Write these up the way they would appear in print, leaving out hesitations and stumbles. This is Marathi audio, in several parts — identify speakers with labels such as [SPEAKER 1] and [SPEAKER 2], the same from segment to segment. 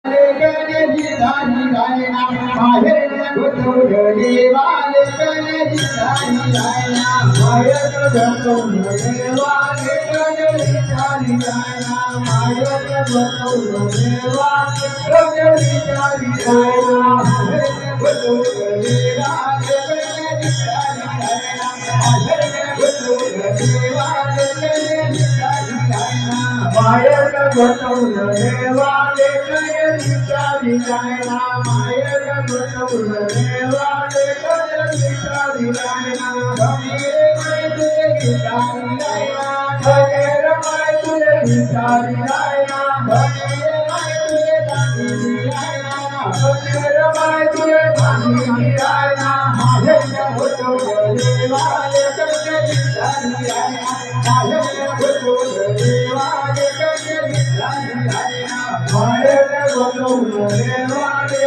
[SPEAKER 1] गणेश झाली गायना बाहेर गोठवले वाले गणेश झाली गायना बाहेर गोठवले वाले गणेश झाली गायना बाहेर गोठवले वाले गणेश झाली गायना बाहेर गोठवले वाले गणेश झाली गायना बाहेर गोठवले वाले गणेश झाली गायना बाहेर गोठवले वाले विचारी गायना मायर गोठवले वाले विचारी गायना गणेर माय तुझे विचारी गायना गणेर माय तुझे विचारी गायना गणेर माय तुझे दानी गायना गणेर माय तुझे दानी गायना मायर गोठवले वाले विचारी गायना मायर गोठवले वाले विचारी गायना मायर गोठवले वाले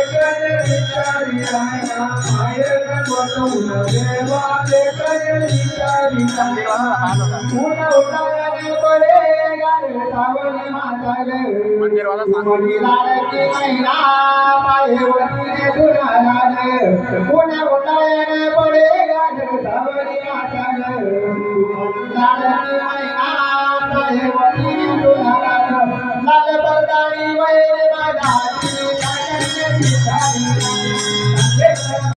[SPEAKER 1] विचारी गायना मायर गोठवले वाले विचारी गायना उन्हा उन्हाळ्याने पडे गारे सावली माता ग मंदिर वाला सांग लाडकी महिना माये